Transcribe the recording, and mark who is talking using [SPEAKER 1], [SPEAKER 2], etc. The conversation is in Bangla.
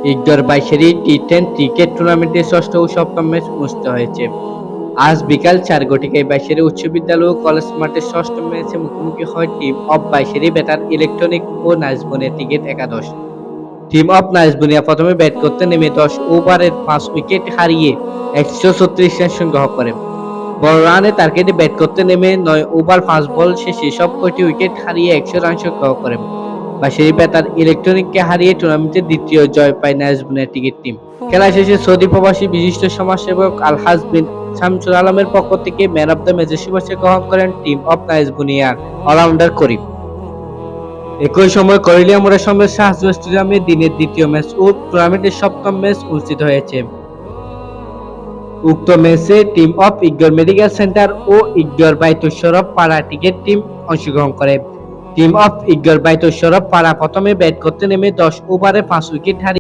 [SPEAKER 1] ইগডর বাইশেরই টি10 ক্রিকেট টুর্নামেন্টের ষষ্ঠ ও সপ্তম ম্যাচ অনুষ্ঠিত হয়েছে। আজ বিকাল 4 ঘটিকায় বাইশেরী উচ্চ বিদ্যালয় ও কলেজ মাঠে ষষ্ঠ ম্যাচে মুখোমুখি হয় team of Baisheri batter electronic ও নাইজবুনিয়া ক্রিকেট একাদশ। টিম অফ নাইজবুনিয়া প্রথমে ব্যাট করতে নেমে 10 ওভারে 5 উইকেট হারিয়ে 136 রান সংগ্রহ করে। বড় রানের টার্গেটে ব্যাট করতে নেমে 9 ওভার 5 বল শেষে সবকটি উইকেট হারিয়ে 100 রান সংগ্রহ করে। বাঁশিরী ব্যাটার ইলেকট্রনিককে হারিয়ে টুর্নামেন্টের দ্বিতীয় জয় পায় নাইজবুনিয়া ক্রিকেট টিম। খেলা শেষে সৌদি প্রবাসী বিশিষ্ট সমাজসেবক আলহাজ বিন শামসুল আলমের পক্ষ থেকে ম্যান অব দ্য ম্যাচের শুভেচ্ছা গ্রহণ করেন টিম অফ নাইজবুনিয়ার অলরাউন্ডার করিম। একই সময় করলিয়া মোড়ের সঙ্গে শাহজু স্টেডিয়ামে দিনের দ্বিতীয় ম্যাচ ও টুর্নামেন্টের সপ্তম ম্যাচ অনুষ্ঠিত হয়েছে। উক্ত ম্যাচে টিম অফ ইগডর মেডিকেল সেন্টার ও ইগডর বাইতুসরফ পাড়া ক্রিকেট টিম অংশগ্রহণ করে। টিম অফ ইগডর বাইতুসরফ পাড়া প্রথমে ব্যাট করতে নেমে 10 ওভারে 5 উইকেট হারিয়ে